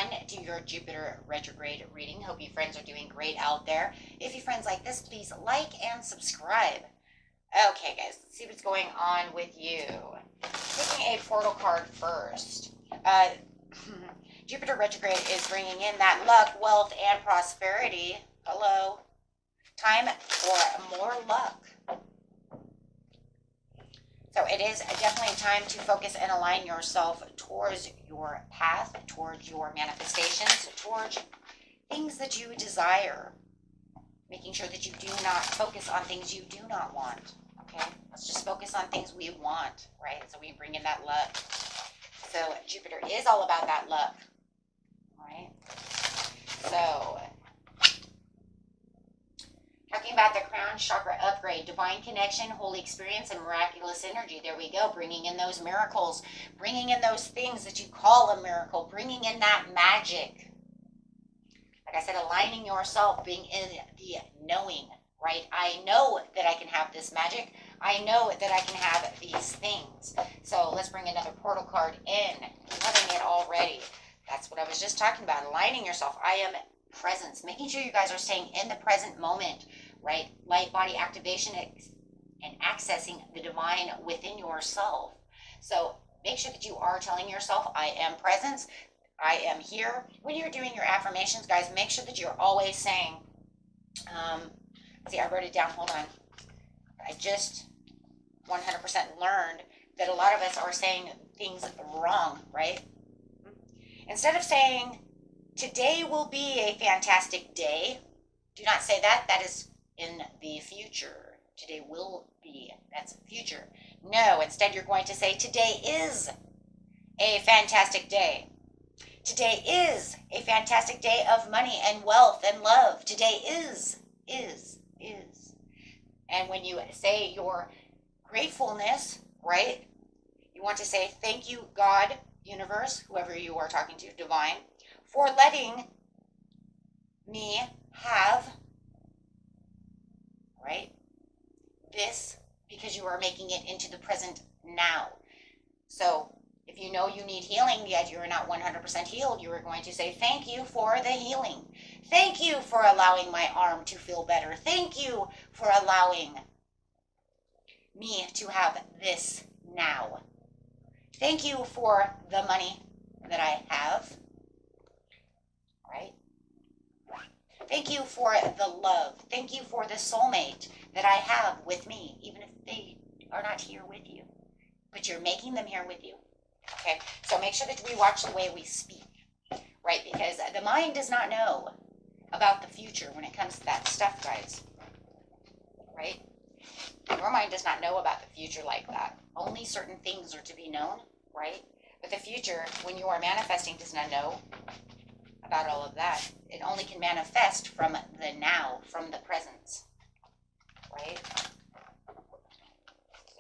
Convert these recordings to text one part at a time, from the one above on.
everyone to your Jupiter retrograde reading. Hope you friends are doing great out there. If you friends like this, please like and subscribe. Okay, guys, let's see what's going on with you. Taking a portal card first. Jupiter retrograde is bringing in that luck, wealth, and prosperity. Hello. Time for more luck. So it is definitely time to focus and align yourself towards your path, towards your manifestations, towards things that you desire. Making sure that you do not focus on things you do not want. Okay? Let's just focus on things we want, right? So we bring in that luck. So Jupiter is all about that luck. Right? So, talking about the crown chakra upgrade, divine connection, holy experience, and miraculous energy. There we go, bringing in those miracles, bringing in those things that you call a miracle, bringing in that magic. Like I said, aligning yourself, being in the knowing, right? I know that I can have this magic. I know that I can have these things. So let's bring another portal card in. Loving it already. That's what I was just talking about, aligning yourself. I am presence, making sure you guys are staying in the present moment, right? Light body activation and accessing the divine within yourself. So make sure that you are telling yourself, I am presence, I am here. When you're doing your affirmations, guys, make sure that you're always saying, see, I wrote it down, hold on. I just 100% learned that a lot of us are saying things wrong, right? Instead of saying, today will be a fantastic day, do not say that. That is in the future. Today will be, that's future. No, instead you're going to say, today is a fantastic day. Today is a fantastic day of money and wealth and love. Today is. And when you say your gratefulness, right, you want to say, thank you, God, universe, whoever you are talking to, divine, for letting me have, right, this, because you are making it into the present now. So if you know you need healing, yet you're not 100% healed, you are going to say, thank you for the healing. Thank you for allowing my arm to feel better. Thank you for allowing me to have this now. Thank you for the money that I have, right? Thank you for the love. Thank you for the soulmate that I have with me, even if they are not here with you. But you're making them here with you, okay? So make sure that we watch the way we speak, right? Because the mind does not know about the future when it comes to that stuff, guys, right? Your mind does not know about the future like that. Only certain things are to be known, right? But the future, when you are manifesting, does not know about all of that. It only can manifest from the now, from the presence, right?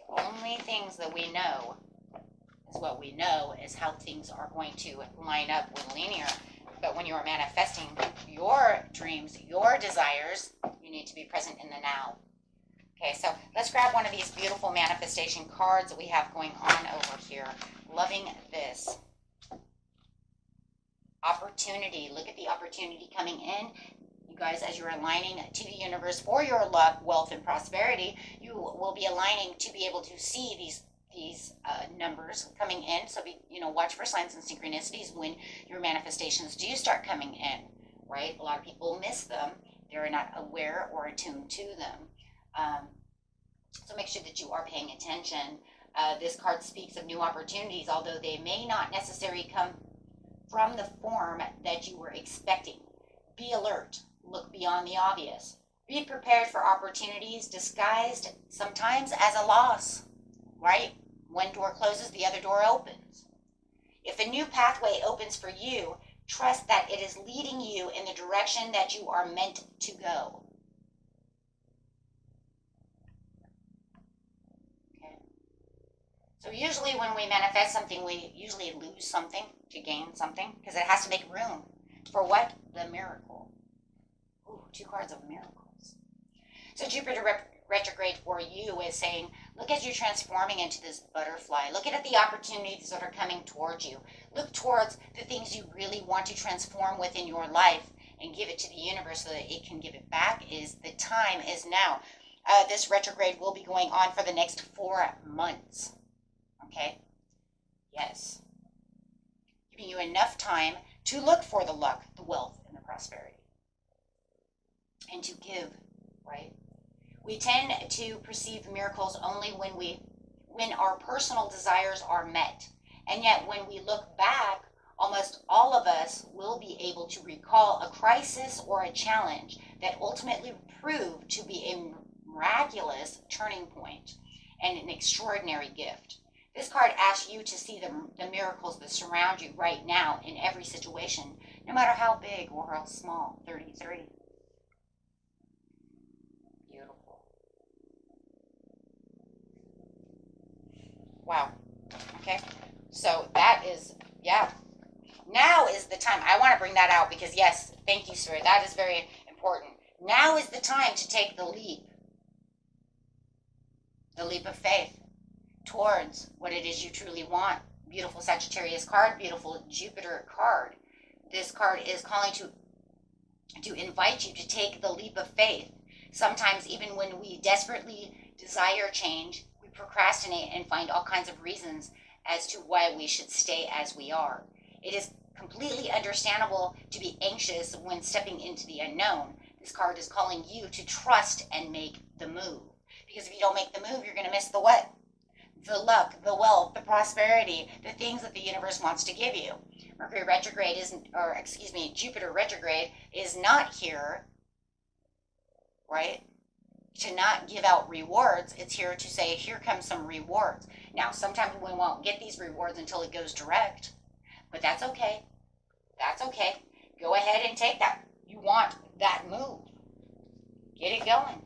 The only things that we know is what we know is how things are going to line up with linear. But when you are manifesting your dreams, your desires, you need to be present in the now. Okay, so let's grab one of these beautiful manifestation cards that we have going on over here. Loving this. Opportunity. Look at the opportunity coming in. You guys, as you're aligning to the universe for your luck, wealth, and prosperity, you will be aligning to be able to see these numbers coming in. So watch for signs and synchronicities when your manifestations do start coming in, right? A lot of people miss them. They're not aware or attuned to them. So make sure that you are paying attention. This card speaks of new opportunities, although they may not necessarily come from the form that you were expecting. Be alert. Look beyond the obvious. Be prepared for opportunities disguised sometimes as a loss, right? One door closes, the other door opens. If a new pathway opens for you, trust that it is leading you in the direction that you are meant to go. So usually when we manifest something, we usually lose something to gain something, because it has to make room for what? The miracle. Ooh, 2 cards of miracles. So Jupiter retrograde for you is saying, look as you're transforming into this butterfly. Look at the opportunities that are coming towards you. Look towards the things you really want to transform within your life and give it to the universe so that it can give it back. The time is now. This retrograde will be going on for the next 4 months. Okay? Yes. Giving you enough time to look for the luck, the wealth, and the prosperity. And to give, right? We tend to perceive miracles only when our personal desires are met. And yet when we look back, almost all of us will be able to recall a crisis or a challenge that ultimately proved to be a miraculous turning point and an extraordinary gift. This card asks you to see the miracles that surround you right now in every situation, no matter how big or how small. 33. Beautiful. Wow. Okay. So that is, yeah. Now is the time. I want to bring that out because, yes, thank you, Spirit. That is very important. Now is the time to take the leap of faith towards what it is you truly want. Beautiful Sagittarius card, beautiful Jupiter card. This card is calling to invite you to take the leap of faith. Sometimes even when we desperately desire change, we procrastinate and find all kinds of reasons as to why we should stay as we are. It is completely understandable to be anxious when stepping into the unknown. This card is calling you to trust and make the move. Because if you don't make the move, you're going to miss the what? The luck, the wealth, the prosperity, the things that the universe wants to give you. Mercury retrograde Jupiter retrograde is not here, right, to not give out rewards. It's here to say, here comes some rewards. Now, sometimes we won't get these rewards until it goes direct, but that's okay. That's okay. Go ahead and take that. You want that move. Get it going.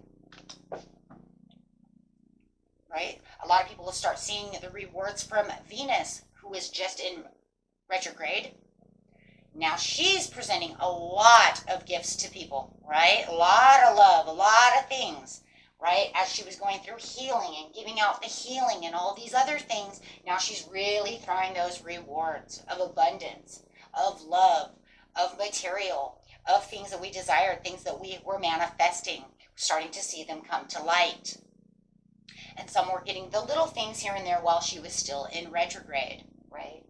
Right? A lot of people will start seeing the rewards from Venus, who is just in retrograde. Now she's presenting a lot of gifts to people, right? A lot of love, a lot of things, right? As she was going through healing and giving out the healing and all these other things, now she's really throwing those rewards of abundance, of love, of material, of things that we desire, things that we were manifesting, starting to see them come to light. And some were getting the little things here and there while she was still in retrograde, right?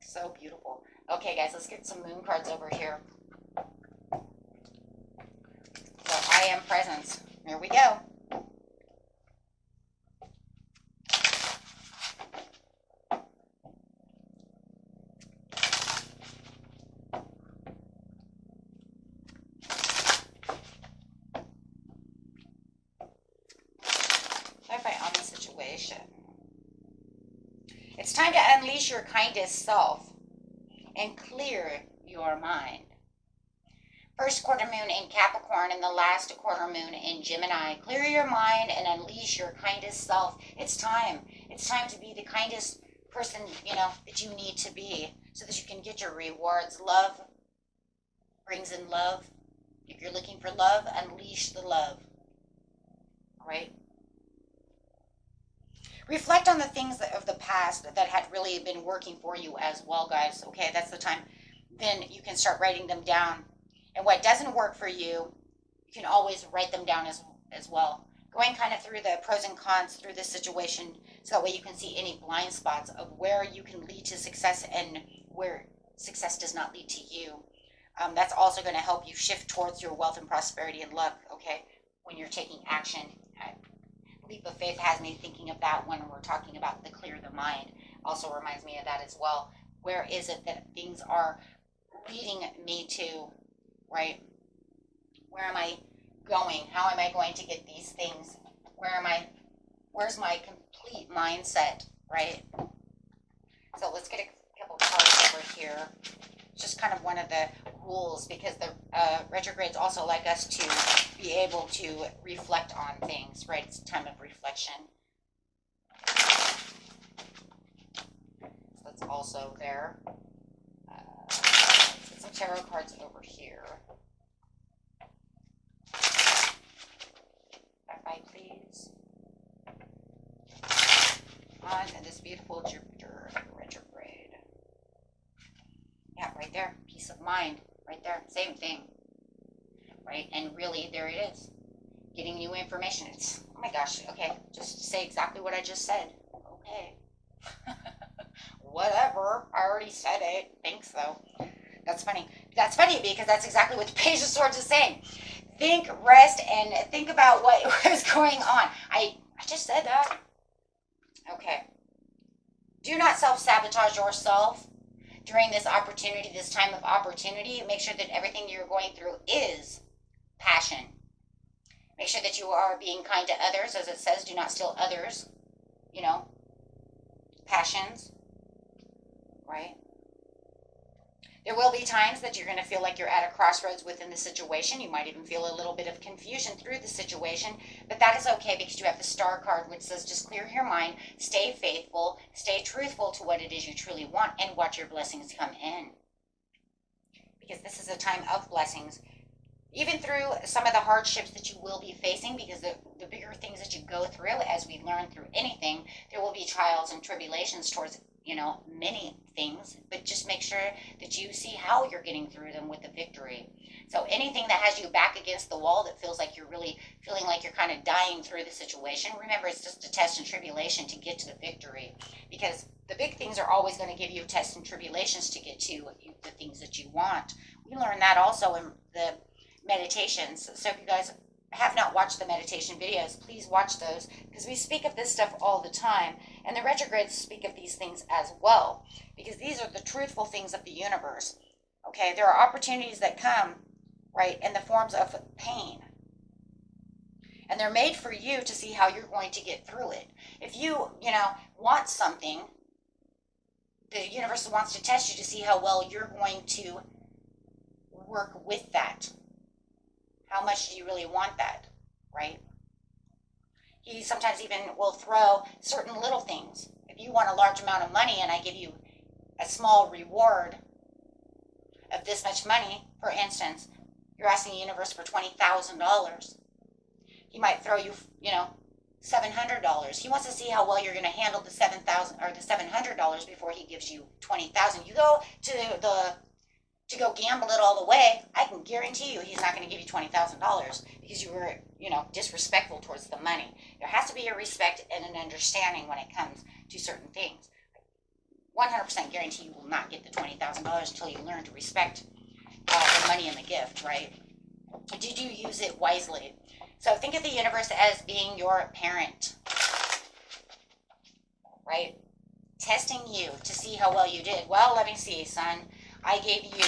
So beautiful. Okay, guys, let's get some moon cards over here. So I am presence. Here we go. It's time to unleash your kindest self and clear your mind. First quarter moon in Capricorn and the last quarter moon in Gemini. Clear your mind and unleash your kindest self. It's time. It's time to be the kindest person, that you need to be so that you can get your rewards. Love brings in love. If you're looking for love, unleash the love. All right? Reflect on the things of the past that had really been working for you as well, guys. Okay, that's the time. Then you can start writing them down. And what doesn't work for you, you can always write them down as well. Going kind of through the pros and cons through this situation so that way you can see any blind spots of where you can lead to success and where success does not lead to you. That's also going to help you shift towards your wealth and prosperity and luck, okay, when you're taking action. Leap of faith has me thinking of that when we're talking about the clear the mind. Also reminds me of that as well. Where is it that things are leading me to, right? Where am I going? How am I going to get these things? Where's my complete mindset, right? So let's get a couple cards over here. It's just kind of one of the rules because the retrogrades also like us to be able to reflect on things, right? It's a time of reflection. So that's also there. Let's get some tarot cards over here. clarify, please. On this beautiful Jupiter retrograde. Yeah, right there. Peace of mind. Right there. Same thing. Right? And really, there it is. Getting new information. It's, oh my gosh. Okay. Just say exactly what I just said. Okay. Whatever. I already said it. Thanks, though. That's funny. That's funny because that's exactly what the Page of Swords is saying. Think, rest, and think about what is going on. I just said that. Okay. Do not self-sabotage yourself during this opportunity, this time of opportunity. Make sure that everything you're going through is passion. Make sure that you are being kind to others. As it says, do not steal others, passions, right? There will be times that you're going to feel like you're at a crossroads within the situation. You might even feel a little bit of confusion through the situation, but that is okay because you have the Star card, which says just clear your mind, stay faithful, stay truthful to what it is you truly want, and watch your blessings come in. Because this is a time of blessings. Even through some of the hardships that you will be facing, because the bigger things that you go through, as we learn through anything, there will be trials and tribulations towards many things, but just make sure that you see how you're getting through them with the victory. So anything that has you back against the wall that feels like you're really feeling like you're kind of dying through the situation, remember it's just a test and tribulation to get to the victory, because the big things are always going to give you tests and tribulations to get to the things that you want. We learned that also in the meditations. So if you guys have not watched the meditation videos, please watch those, because we speak of this stuff all the time, and the retrogrades speak of these things as well, because these are the truthful things of the universe. Okay, there are opportunities that come, right, in the forms of pain, and they're made for you to see how you're going to get through it. If you want something, the universe wants to test you to see how well you're going to work with that. How much do you really want that, right? He sometimes even will throw certain little things. If you want a large amount of money and I give you a small reward of this much money, for instance, you're asking the universe for $20,000. He might throw you, $700. He wants to see how well you're going to handle the $7,000 or the $700 before he gives you $20,000. You go to go gamble it all the way, I can guarantee you he's not going to give you $20,000 because you were, disrespectful towards the money. There has to be a respect and an understanding when it comes to certain things. 100% guarantee you will not get the $20,000 until you learn to respect the money and the gift, right? Did you use it wisely? So think of the universe as being your parent, right? Testing you to see how well you did. Well, let me see, son. I gave you,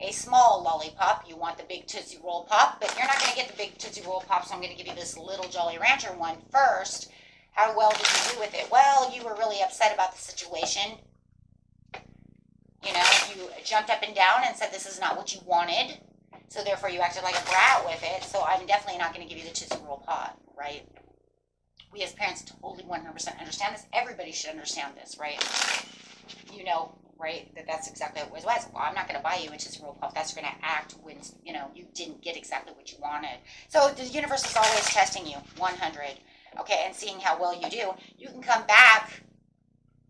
a small lollipop. You want the big Tootsie Roll Pop, but you're not going to get the big Tootsie Roll Pop, so I'm going to give you this little Jolly Rancher one first. How well did you do with it? Well, you were really upset about the situation. You jumped up and down and said this is not what you wanted, so therefore you acted like a brat with it, so I'm definitely not going to give you the Tootsie Roll Pop, right? We as parents totally 100% understand this. Everybody should understand this, right? Right, that's exactly what it was. Well, I'm not going to buy you a Tootsie Roll Pop. That's going to act when, you didn't get exactly what you wanted. So the universe is always testing you, 100, okay, and seeing how well you do. You can come back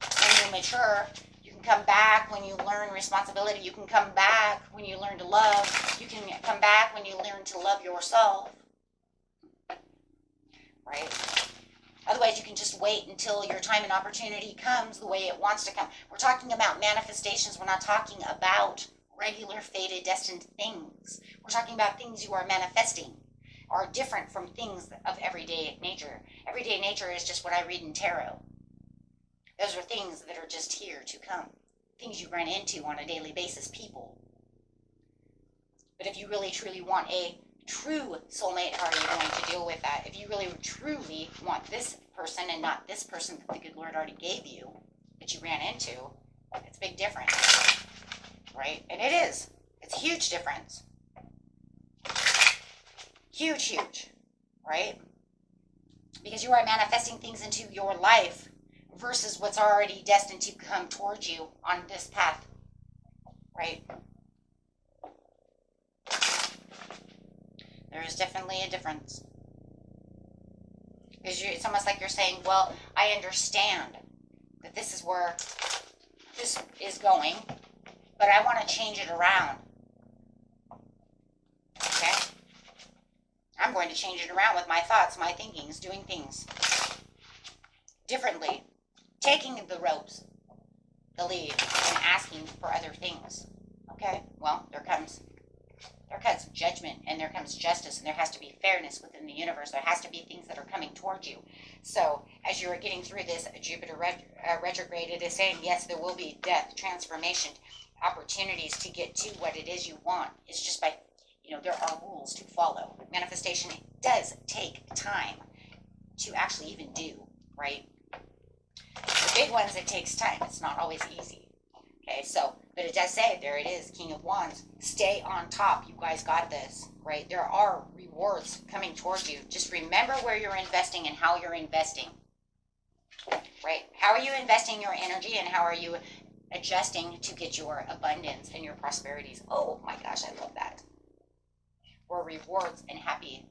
when you mature. You can come back when you learn responsibility. You can come back when you learn to love. You can come back when you learn to love yourself, right? Otherwise, you can just wait until your time and opportunity comes the way it wants to come. We're talking about manifestations. We're not talking about regular, fated, destined things. We're talking about things you are manifesting are different from things of everyday nature. Everyday nature is just what I read in tarot. Those are things that are just here to come. Things you run into on a daily basis, people. But if you really, truly want a true soulmate, how are you going to deal with that? If you really truly want this person and not this person that the good Lord already gave you, that you ran into, it's a big difference, right? And it is. It's a huge difference. Huge, right? Because you are manifesting things into your life versus what's already destined to come towards you on this path, right? There is definitely a difference. Because it's almost like you're saying, well, I understand that this is where this is going, but I want to change it around. Okay? I'm going to change it around with my thoughts, my thinkings, doing things differently, taking the ropes, the lead, and asking for other things. Okay? Well, there comes judgment, and there comes justice, and there has to be fairness within the universe. There has to be things that are coming towards you. So as you're getting through this Jupiter retrograde, it is saying, yes, there will be death, transformation, opportunities to get to what it is you want. It's just by, there are rules to follow. Manifestation does take time to actually even do, right? The big ones, it takes time. It's not always easy. Okay, so, but it does say, there it is, King of Wands. Stay on top. You guys got this, right? There are rewards coming towards you. Just remember where you're investing and how you're investing, right? How are you investing your energy, and how are you adjusting to get your abundance and your prosperities? Oh my gosh, I love that. Where rewards and happy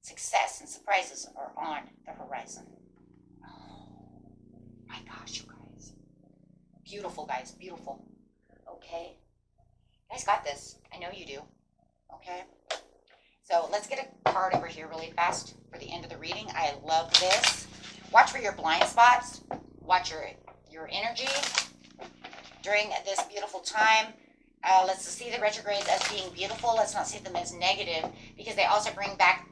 success and surprises are on the horizon. Oh my gosh, you guys. Beautiful, guys. Beautiful. Okay. You guys got this. I know you do. Okay. So let's get a card over here really fast for the end of the reading. I love this. Watch for your blind spots. Watch your energy during this beautiful time. Let's see the retrogrades as being beautiful. Let's not see them as negative, because they also bring back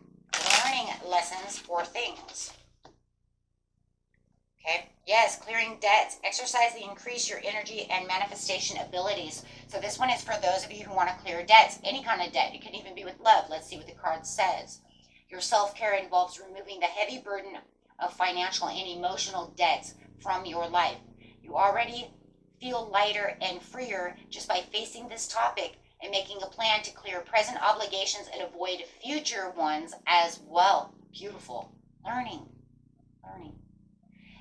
learning lessons for things. Okay. Yes, clearing debts. Exercise the increase your energy and manifestation abilities. So this one is for those of you who want to clear debts, any kind of debt. It can even be with love. Let's see what the card says. Your self-care involves removing the heavy burden of financial and emotional debts from your life. You already feel lighter and freer just by facing this topic and making a plan to clear present obligations and avoid future ones as well. Beautiful. Learning.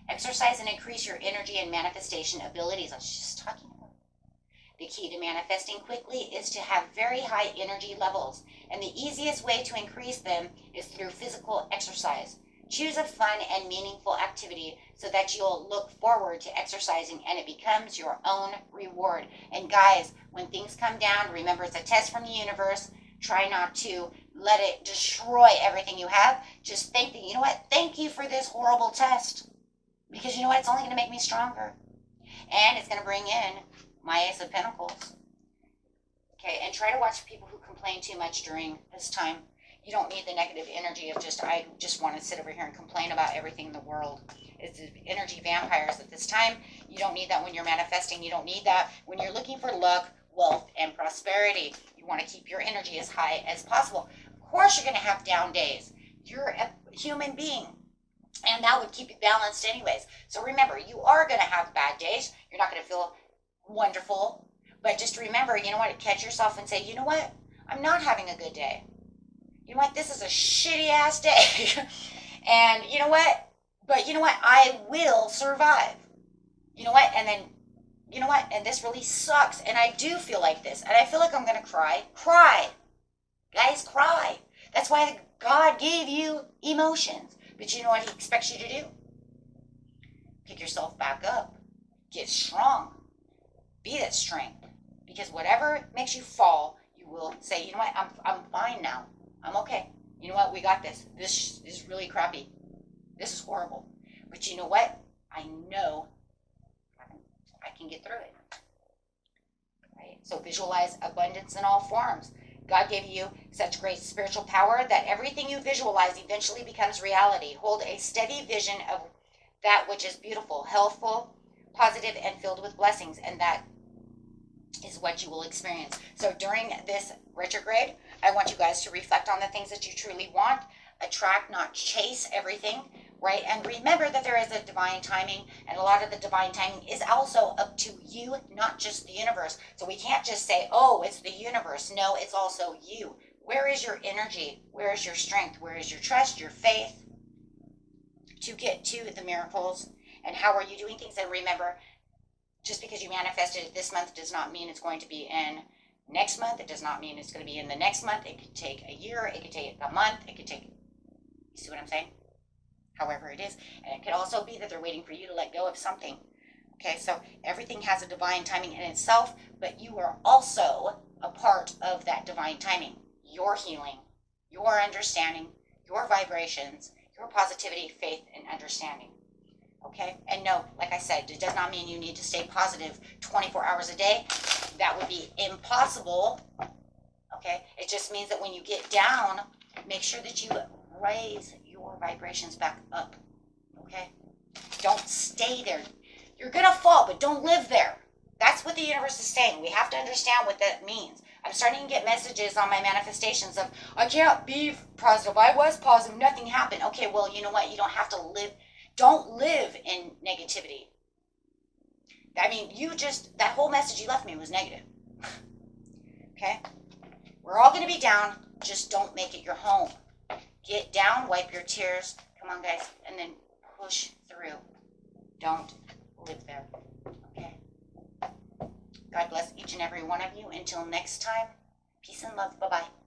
Exercise and increase your energy and manifestation abilities. I was just talking about it. The key to manifesting quickly is to have very high energy levels, and the easiest way to increase them is through physical exercise. Choose a fun and meaningful activity so that you'll look forward to exercising and it becomes your own reward. And guys, when things come down, remember it's a test from the universe. Try not to let it destroy everything you have. Just think that, you know what? Thank you for this horrible test. Because you know what? It's only going to make me stronger. And it's going to bring in my Ace of Pentacles. Okay, and try to watch people who complain too much during this time. You don't need the negative energy of I just want to sit over here and complain about everything in the world. It's energy vampires at this time. You don't need that when you're manifesting. You don't need that when you're looking for luck, wealth, and prosperity. You want to keep your energy as high as possible. Of course, you're going to have down days. You're a human being. And that would keep you balanced anyways. So remember, you are going to have bad days. You're not going to feel wonderful. But just remember, you know what? Catch yourself and say, you know what? I'm not having a good day. You know what? This is a shitty ass day. And you know what? But you know what? I will survive. You know what? And then, you know what? And this really sucks. And I do feel like this. And I feel like I'm going to cry. Cry. Guys, cry. That's why God gave you emotions. But you know what he expects you to do? Pick yourself back up. Get strong. Be that strength. Because whatever makes you fall, you will say, you know what? I'm fine now. I'm okay. You know what? We got this. This is really crappy. This is horrible. But you know what? I know I can get through it. Right? So visualize abundance in all forms. God gave you such great spiritual power that everything you visualize eventually becomes reality. Hold a steady vision of that which is beautiful, healthful, positive, and filled with blessings, and that is what you will experience. So during this retrograde, I want you guys to reflect on the things that you truly want, attract, not chase everything, right? And remember that there is a divine timing, and a lot of the divine timing is also up to you, not just the universe. So we can't just say, oh, it's the universe. No, it's also you. Where is your energy? Where is your strength? Where is your trust, your faith to get to the miracles? And how are you doing things? And remember, just because you manifested it this month does not mean it's going to be in next month. It does not mean it's going to be in the next month. It could take a year. It could take a month. It could take, you see what I'm saying? However it is. And it could also be that they're waiting for you to let go of something. Okay, so everything has a divine timing in itself, but you are also a part of that divine timing. Your healing, your understanding, your vibrations, your positivity, faith, and understanding. Okay, and no, like I said, it does not mean you need to stay positive 24 hours a day. That would be impossible. Okay, it just means that when you get down, make sure that you raise your vibrations back up. Okay, don't stay there. You're gonna fall, but don't live there. That's what the universe is saying. We have to understand what that means. I'm starting to get messages on my manifestations of, I can't be positive. I was positive. Nothing happened. Okay, well, you know what? You don't have to live. Don't live in negativity. I mean, that whole message you left me was negative. Okay? We're all going to be down. Just don't make it your home. Get down, wipe your tears. Come on, guys. And then push through. Don't live there. Okay? God bless each and every one of you. Until next time, peace and love. Bye-bye.